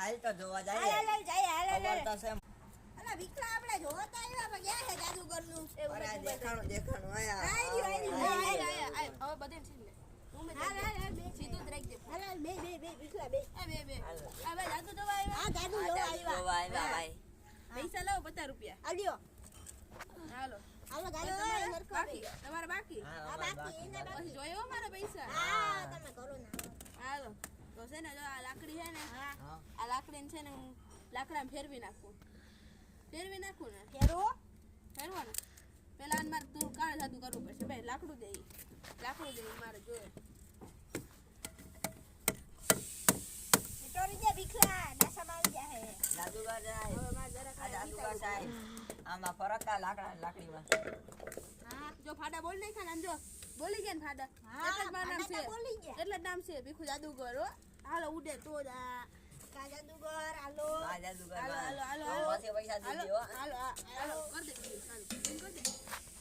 હાલ તો જોવા જાય હાલ જાય ખબર તો છે અલા વિકલા આપણે જોતા આવ્યા પણ ગયા છે જાદુગરનું અરે આ દેખાણું આયા હવે બધે છે લે હાલ બે સીધું જ રાખી દે હાલ બે વિકલા બે બે હવે જાદુ જોવા આવ્યા આ જાદુ જોવા આવ્યા જોવા આવ્યા ભાઈ પૈસા લાવો 50 રૂપિયા આલ્યો હાલો હાલો ગાયો બાકી તમારે બાકી આ બાકી એને પછી બાકી જોયો મારા પૈસા હા તમે કરો ના હાલો તો છે ને જો આ લાકડી છે ને હા આ લાકડીને છે ને હું લાકડામાં ફેરવી નાખું ને કેરો ફેરવાનું પેલા આને મારે તું કાળ જાદુ કરવું પડશે ભાઈ લાકડું દે મારે જોઈએ ટોરી દે વિકલા ડાસા મારી જા હે જાદુગર જાય હવે મારે જરાક આ જાદુગર સાહેબ આમાં ફરક આ લાકડીમાં હા જો ફાડા બોલ નહીં ખાને જો બોલી ગયા ને ફાડા હા, એટલે જ મારું નામ ફાડા છે તો બોલી ગયા. એટલે જ નામ છે ભીખુ જાદુગર હો હાલો ઉડે તો જ આ કા જાદુગર આલો આ જાદુગર હાલો પછી પૈસા હાલો દીધી હો હાલો હાલો કર દે હાલો એમ કર દે